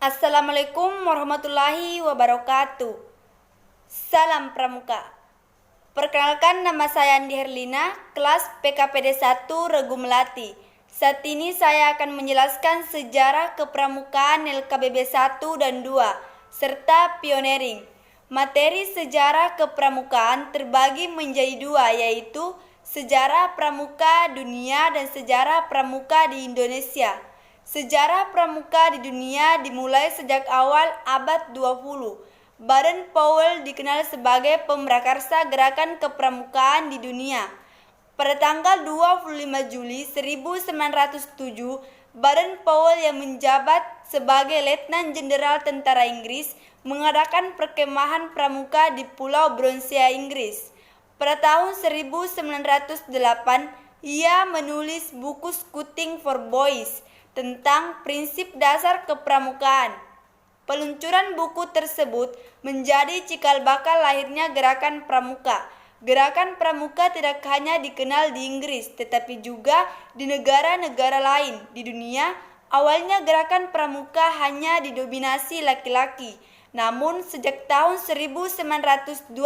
Assalamualaikum warahmatullahi wabarakatuh. Salam Pramuka. Perkenalkan, nama saya Andi Herlina, kelas PKPD 1 Regu Melati. Saat ini saya akan menjelaskan sejarah kepramukaan LKBB 1 dan 2 serta pioneering. Materi sejarah kepramukaan terbagi menjadi dua, yaitu sejarah pramuka dunia dan sejarah pramuka di Indonesia. Sejarah pramuka di dunia dimulai sejak awal abad 20. Baden-Powell dikenal sebagai pemrakarsa gerakan kepramukaan di dunia. Pada tanggal 25 Juli 1907, Baden-Powell yang menjabat sebagai Letnan Jenderal Tentara Inggris mengadakan perkemahan pramuka di Pulau Bronsea, Inggris. Pada tahun 1908, ia menulis buku Scouting for Boys tentang prinsip dasar kepramukaan. Peluncuran buku tersebut menjadi cikal bakal lahirnya gerakan pramuka. Gerakan pramuka tidak hanya dikenal di Inggris, tetapi juga di negara-negara lain di dunia. Awalnya gerakan pramuka hanya didominasi laki-laki. Namun sejak tahun 1912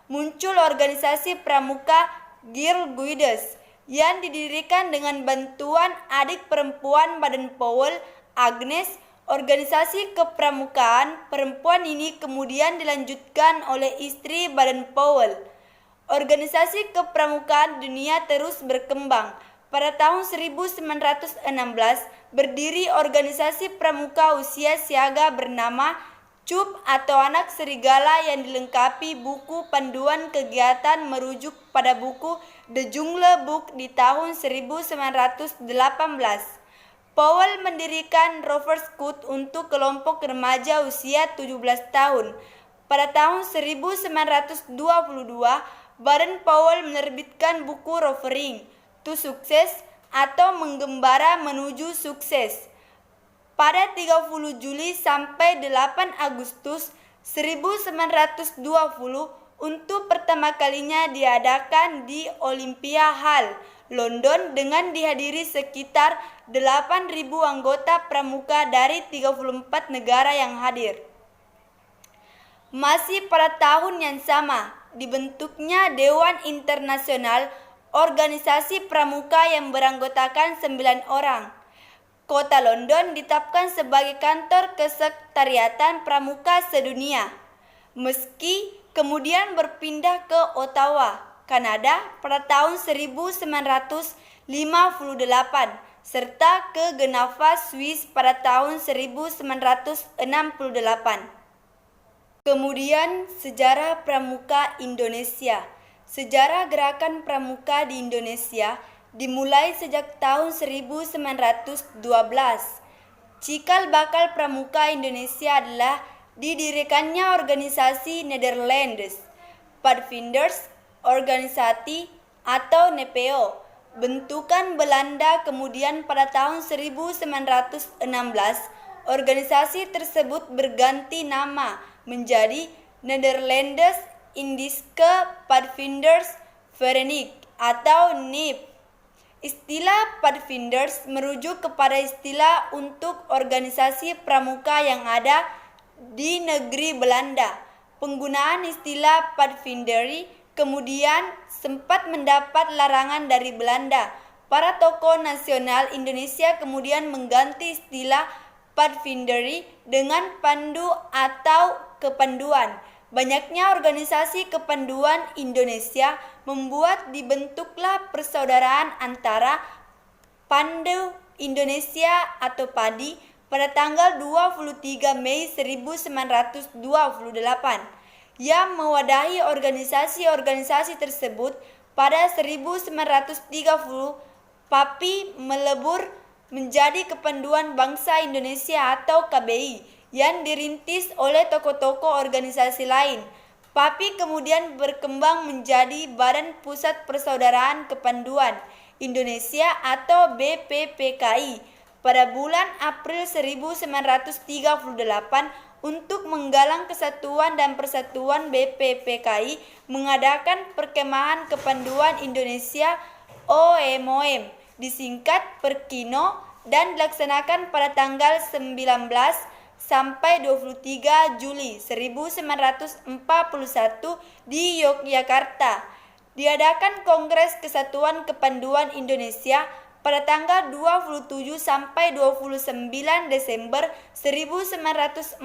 muncul organisasi pramuka Girl Guides yang didirikan dengan bantuan adik perempuan Baden-Powell, Agnes. Organisasi kepramukaan perempuan ini kemudian dilanjutkan oleh istri Baden-Powell. Organisasi kepramukaan dunia terus berkembang. Pada tahun 1916 berdiri organisasi pramuka usia siaga bernama CUP atau Anak Serigala yang dilengkapi buku panduan kegiatan merujuk pada buku The Jungle Book di tahun 1918. Powell mendirikan Rover Scout untuk kelompok remaja usia 17 tahun. Pada tahun 1922, Baden-Powell menerbitkan buku Rovering to Success atau Menggembara Menuju Sukses. Pada 30 Juli sampai 8 Agustus 1920 untuk pertama kalinya diadakan di Olympia Hall, London dengan dihadiri sekitar 8.000 anggota pramuka dari 34 negara yang hadir. Masih pada tahun yang sama, dibentuknya Dewan Internasional, organisasi pramuka yang beranggotakan 9 orang. Kota London ditetapkan sebagai kantor kesekretariatan pramuka sedunia. Meski kemudian berpindah ke Ottawa, Kanada pada tahun 1958 serta ke Geneva, Swiss pada tahun 1968. Kemudian sejarah pramuka Indonesia. Sejarah gerakan pramuka di Indonesia dimulai sejak tahun 1912. Cikal bakal pramuka Indonesia adalah didirikannya organisasi Netherlands, Pathfinders Organisasi atau NPO, bentukan Belanda. Kemudian pada tahun 1916, organisasi tersebut berganti nama menjadi Netherlands Indische Padvinders Vereniging atau NIP. Istilah Pathfinders merujuk kepada istilah untuk organisasi pramuka yang ada di negeri Belanda. Penggunaan istilah Pathfindery kemudian sempat mendapat larangan dari Belanda. Para tokoh nasional Indonesia kemudian mengganti istilah Pathfindery dengan pandu atau kepanduan. Banyaknya organisasi kepanduan Indonesia membuat dibentuklah persaudaraan antara Pandu Indonesia atau PADI pada tanggal 23 Mei 1928 yang mewadahi organisasi-organisasi tersebut. Pada 1930 PAPI melebur menjadi Kepanduan Bangsa Indonesia atau KBI yang dirintis oleh tokoh-tokoh organisasi lain. PAPI kemudian berkembang menjadi Badan Pusat Persaudaraan Kepanduan Indonesia atau BPPKI pada bulan April 1938 untuk menggalang kesatuan dan persatuan. BPPKI mengadakan Perkemahan Kepanduan Indonesia disingkat Perkino dan dilaksanakan pada tanggal 19 sampai 23 Juli 1941 di Yogyakarta. Diadakan Kongres Kesatuan Kepanduan Indonesia pada tanggal 27 sampai 29 Desember 1945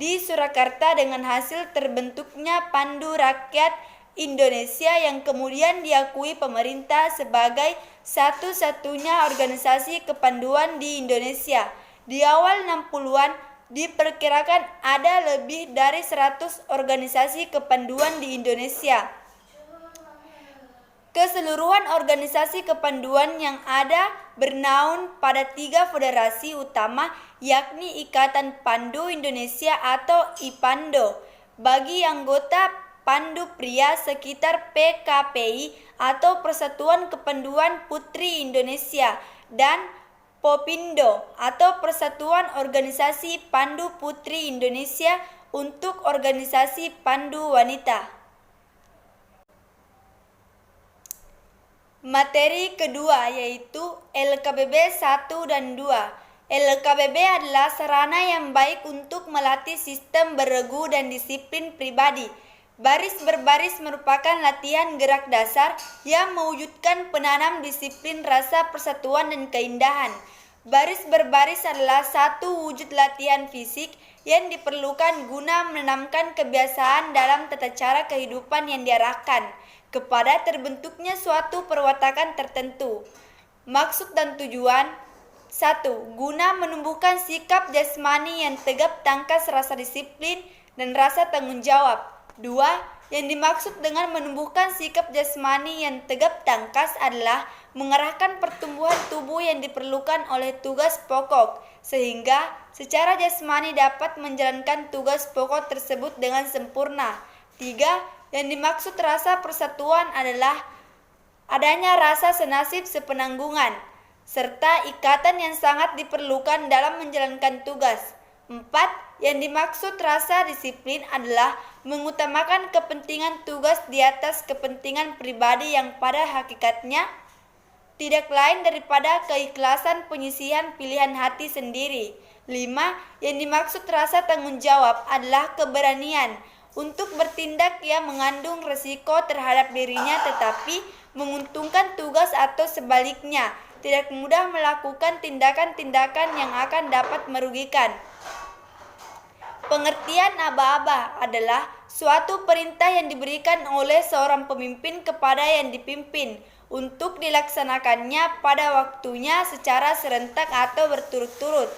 di Surakarta dengan hasil terbentuknya Pandu Rakyat Indonesia yang kemudian diakui pemerintah sebagai satu-satunya organisasi kepanduan di Indonesia. Di awal 60-an diperkirakan ada lebih dari 100 organisasi kepanduan di Indonesia. Keseluruhan organisasi kepanduan yang ada bernaung pada 3 federasi utama, yakni Ikatan Pandu Indonesia atau IPANDO. Bagi anggota Pandu Pria sekitar PKPI atau Persatuan Kepanduan Putri Indonesia, dan Popindo atau Persatuan Organisasi Pandu Putri Indonesia untuk organisasi Pandu Wanita. Materi kedua yaitu LKBB 1 dan 2. LKBB adalah sarana yang baik untuk melatih sistem berregu dan disiplin pribadi. Baris berbaris merupakan latihan gerak dasar yang mewujudkan penanam disiplin rasa persatuan dan keindahan. Baris berbaris adalah satu wujud latihan fisik yang diperlukan guna menanamkan kebiasaan dalam tata cara kehidupan yang diarahkan kepada terbentuknya suatu perwatakan tertentu. Maksud dan tujuan: 1. Guna menumbuhkan sikap jasmani yang tegap tangkas rasa disiplin dan rasa tanggung jawab. 2. Yang dimaksud dengan menumbuhkan sikap jasmani yang tegap tangkas adalah mengarahkan pertumbuhan tubuh yang diperlukan oleh tugas pokok, sehingga secara jasmani dapat menjalankan tugas pokok tersebut dengan sempurna. 3. Yang dimaksud rasa persatuan adalah adanya rasa senasib sepenanggungan, serta ikatan yang sangat diperlukan dalam menjalankan tugas. 4. Yang dimaksud rasa disiplin adalah mengutamakan kepentingan tugas di atas kepentingan pribadi yang pada hakikatnya tidak lain daripada keikhlasan penyisihan pilihan hati sendiri. 5. Yang dimaksud rasa tanggung jawab adalah keberanian untuk bertindak yang mengandung resiko terhadap dirinya tetapi menguntungkan tugas atau sebaliknya tidak mudah melakukan tindakan-tindakan yang akan dapat merugikan. Pengertian aba-aba adalah suatu perintah yang diberikan oleh seorang pemimpin kepada yang dipimpin untuk dilaksanakannya pada waktunya secara serentak atau berturut-turut.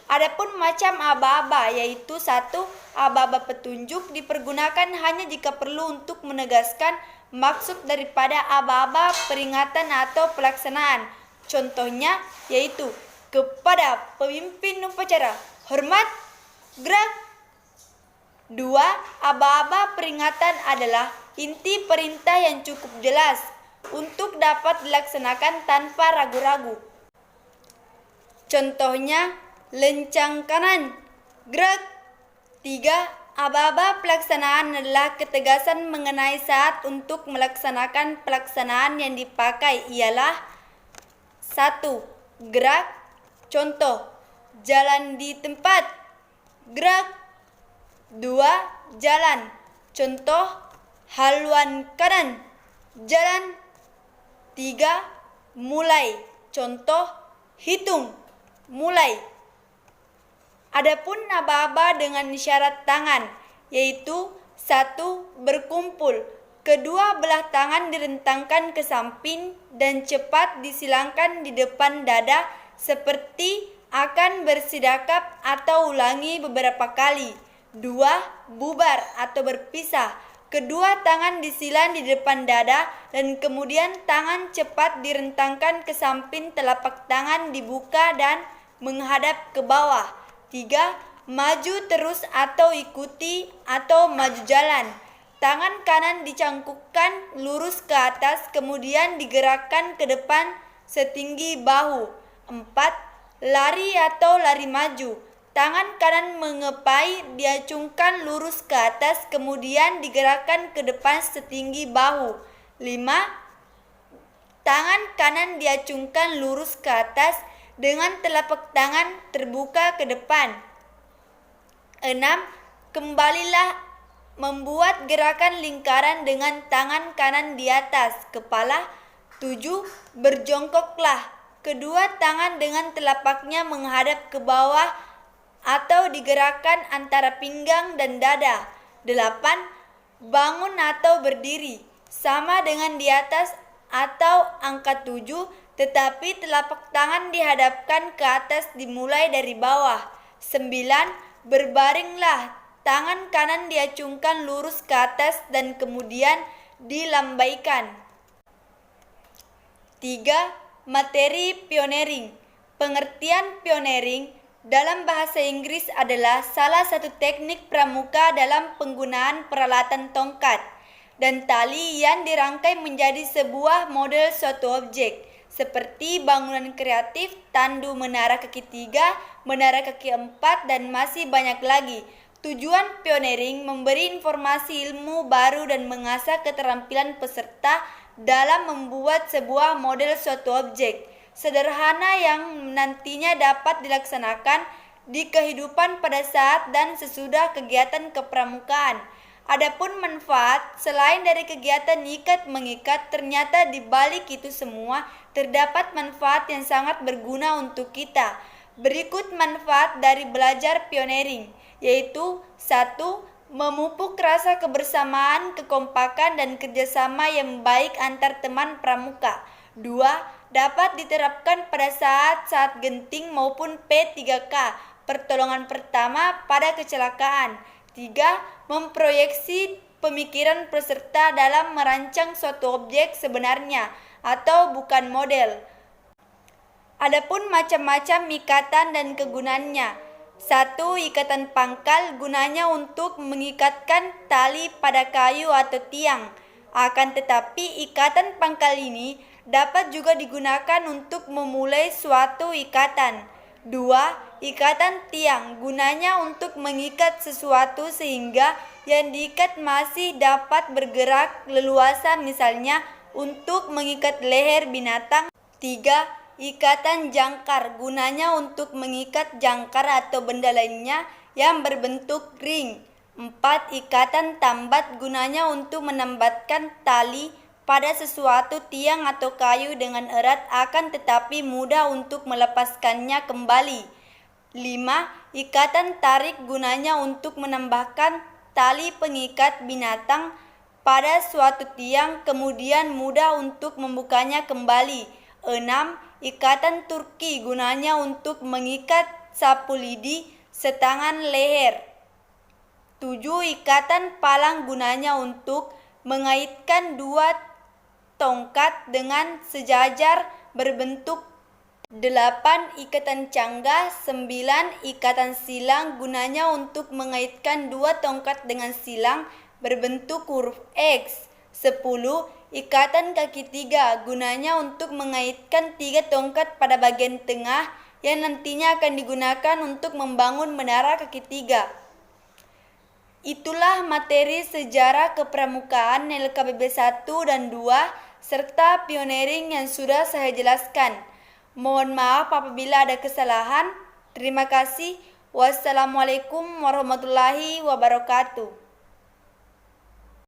Adapun macam aba-aba yaitu 1. Aba-aba petunjuk dipergunakan hanya jika perlu untuk menegaskan maksud daripada aba-aba peringatan atau pelaksanaan. Contohnya yaitu kepada pemimpin upacara, hormat, gerak. 2. Aba-aba peringatan adalah inti perintah yang cukup jelas untuk dapat dilaksanakan tanpa ragu-ragu. Contohnya lencang kanan, gerak. 3. Aba-aba pelaksanaan adalah ketegasan mengenai saat untuk melaksanakan pelaksanaan yang dipakai ialah 1. Gerak. Contoh, jalan di tempat, gerak. 2. Jalan. Contoh, haluan kanan, jalan. 3. Mulai. Contoh, hitung, mulai. Adapun aba-aba dengan isyarat tangan yaitu 1. Berkumpul. Kedua belah tangan direntangkan ke samping dan cepat disilangkan di depan dada seperti akan bersidakap atau ulangi beberapa kali. 2. Bubar atau berpisah. Kedua tangan disilang di depan dada dan kemudian tangan cepat direntangkan ke samping, telapak tangan dibuka dan menghadap ke bawah. 3. Maju terus atau ikuti atau maju jalan. Tangan kanan dicangkukkan lurus ke atas kemudian digerakkan ke depan setinggi bahu. 4. Lari atau lari maju. Tangan kanan mengepai diacungkan lurus ke atas kemudian digerakkan ke depan setinggi bahu. 5. Tangan kanan diacungkan lurus ke atas dengan telapak tangan terbuka ke depan. 6. Kembalilah membuat gerakan lingkaran dengan tangan kanan di atas kepala. 7. Berjongkoklah. Kedua tangan dengan telapaknya menghadap ke bawah atau digerakkan antara pinggang dan dada. 8. Bangun atau berdiri, sama dengan di atas atau angka 7, tetapi telapak tangan dihadapkan ke atas dimulai dari bawah. 9. Berbaringlah, tangan kanan diacungkan lurus ke atas dan kemudian dilambaikan. 3. Materi pioneering. Pengertian pioneering dalam bahasa Inggris adalah salah satu teknik pramuka dalam penggunaan peralatan tongkat dan tali yang dirangkai menjadi sebuah model suatu objek, seperti bangunan kreatif, tandu menara kaki 3, menara kaki 4, dan masih banyak lagi. Tujuan pioneering memberi informasi ilmu baru dan mengasah keterampilan peserta dalam membuat sebuah model suatu objek sederhana yang nantinya dapat dilaksanakan di kehidupan pada saat dan sesudah kegiatan kepramukaan. Adapun manfaat selain dari kegiatan ikat-mengikat, ternyata di balik itu semua terdapat manfaat yang sangat berguna untuk kita. Berikut manfaat dari belajar pioneering, yaitu 1. Memupuk rasa kebersamaan, kekompakan, dan kerjasama yang baik antar teman pramuka. 2. Dapat diterapkan pada saat-saat genting maupun P3K, pertolongan pertama pada kecelakaan. 3. Memproyeksi pemikiran peserta dalam merancang suatu objek sebenarnya atau bukan model. Adapun macam-macam ikatan dan kegunaannya. 1. Ikatan pangkal, gunanya untuk mengikatkan tali pada kayu atau tiang. Akan tetapi ikatan pangkal ini dapat juga digunakan untuk memulai suatu ikatan. 2. Ikatan tiang, gunanya untuk mengikat sesuatu sehingga yang diikat masih dapat bergerak leluasa, misalnya untuk mengikat leher binatang. 3. Ikatan jangkar, gunanya untuk mengikat jangkar atau benda lainnya yang berbentuk ring. 4. Ikatan tambat, gunanya untuk menambatkan tali pada sesuatu tiang atau kayu dengan erat akan tetapi mudah untuk melepaskannya kembali. 5. Ikatan tarik, gunanya untuk menambahkan tali pengikat binatang pada suatu tiang kemudian mudah untuk membukanya kembali. 6. Ikatan turki, gunanya untuk mengikat sapu lidi setangan leher. 7. Ikatan palang, gunanya untuk mengaitkan dua tongkat dengan sejajar berbentuk. 8. Ikatan canggah. 9. Ikatan silang, gunanya untuk mengaitkan dua tongkat dengan silang berbentuk huruf X. 10. Ikatan kaki 3, gunanya untuk mengaitkan 3 tongkat pada bagian tengah yang nantinya akan digunakan untuk membangun menara kaki 3. Itulah materi sejarah kepramukaan LKPB 1 dan 2 serta pioneering yang sudah saya jelaskan. Mohon maaf apabila ada kesalahan. Terima kasih. Wassalamualaikum warahmatullahi wabarakatuh.